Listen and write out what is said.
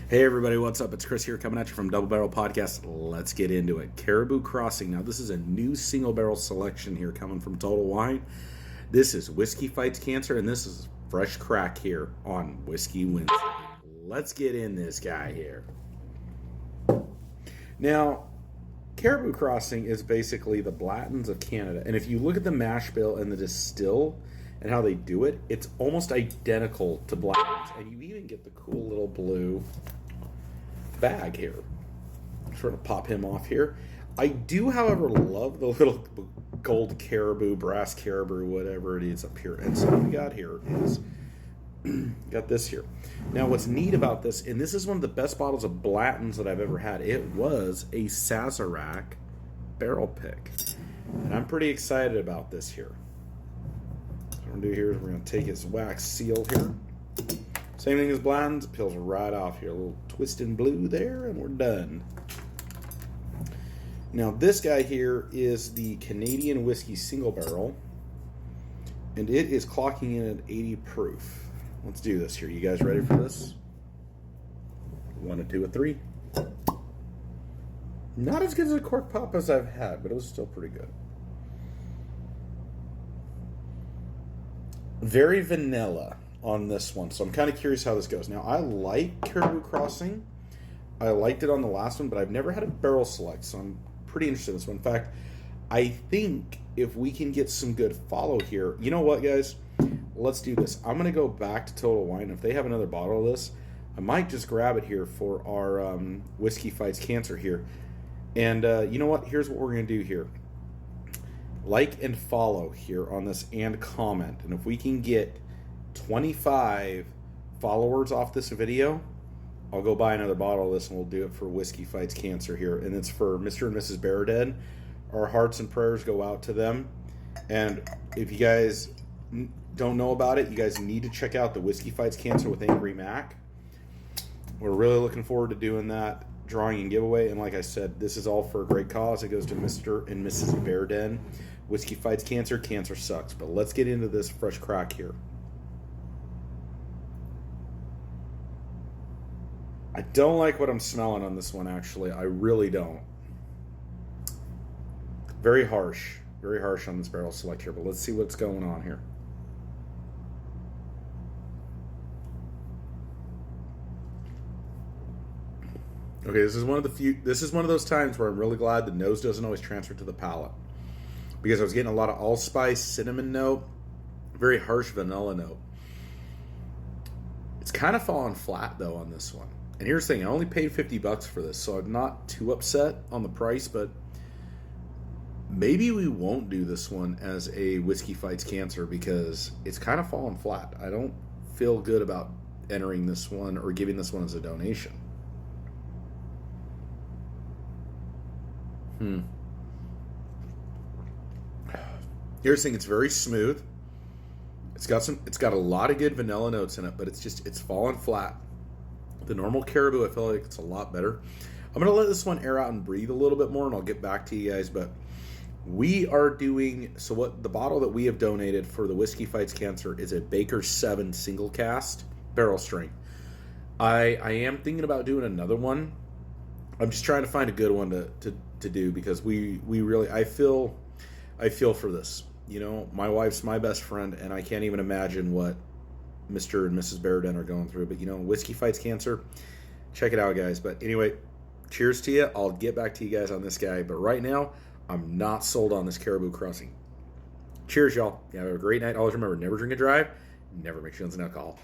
Hey everybody, what's up? It's Chris here coming at you from Double Barrel Podcast. Let's get into it. Caribou Crossing. Now this is a new single barrel selection here coming from Total Wine. This is Whiskey Fights Cancer and this is fresh crack here on Whiskey Wins. Let's get in this guy here. Now, Caribou Crossing is basically the Blatons of Canada. And if you look at the mash bill and the distill and how they do it, it's almost identical to Blatons. And you even get the cool little blue bag here. Sort of pop him off here. I do, however, love the little gold caribou, brass caribou, whatever it is up here. And so what we got here is, got this here. Now what's neat about this, and this is one of the best bottles of Blatons that I've ever had. It was a Sazerac barrel pick. And I'm pretty excited about this here. So what we're going to do here is we're going to take his wax seal here. Same thing as Blatons, it peels right off here. A little twist in blue there, and we're done. Now this guy here is the Canadian Whiskey Single Barrel, and it is clocking in at 80 proof. Let's do this here. You guys ready for this? 1, a 2, a 3. Not as good as a cork pop as I've had, but it was still pretty good. Very vanilla on this one, so I'm kind of curious how this goes. Now, I like Caribou Crossing. I liked it on the last one, but I've never had a barrel select, so I'm pretty interested in this one. In fact, I think if we can get some good follow here, you know what, guys? Let's do this. I'm going to go back to Total Wine. If they have another bottle of this, I might just grab it here for our Whiskey Fights Cancer here. And you know what? Here's what we're going to do here. Like and follow here on this and comment. And if we can get 25 followers off this video, I'll go buy another bottle of this and we'll do it for Whiskey Fights Cancer here. And it's for Mr. and Mrs. Baraded. Our hearts and prayers go out to them. And if you guys don't know about it, you guys need to check out the Whiskey Fights Cancer with Angry Mac. We're really looking forward to doing that drawing and giveaway. And like I said, this is all for a great cause. It goes to Mr. and Mrs. Baraded. Whiskey Fights Cancer. Cancer sucks. But let's get into this fresh crack here. I don't like what I'm smelling on this one, actually. I really don't. Very harsh on this barrel select here, but let's see what's going on here. Okay, this is one of those times where I'm really glad the nose doesn't always transfer to the palate, because I was getting a lot of allspice, cinnamon note, very harsh vanilla note. It's kind of fallen flat though on this one. And here's the thing, I only paid $50 for this, so I'm not too upset on the price, but maybe we won't do this one as a Whiskey Fights Cancer because it's kind of fallen flat. I don't feel good about entering this one or giving this one as a donation. Here's the thing, it's very smooth. It's got a lot of good vanilla notes in it, but it's fallen flat. The normal Caribou, I feel like it's a lot better. I'm going to let this one air out and breathe a little bit more, and I'll get back to you guys. But we are doing, so what the bottle that we have donated for the Whiskey Fights Cancer is a Baker 7 single cast barrel strength. I am thinking about doing another one. I'm just trying to find a good one to do because we really, I feel for this. You know, my wife's my best friend, and I can't even imagine what Mr. and Mrs. Baraded are going through. But, you know, Whiskey Fights Cancer, check it out, guys. But anyway, cheers to you. I'll get back to you guys on this guy. But right now, I'm not sold on this Caribou Crossing. Cheers, y'all. You have a great night. Always remember, never drink and drive. Never mix your own alcohol.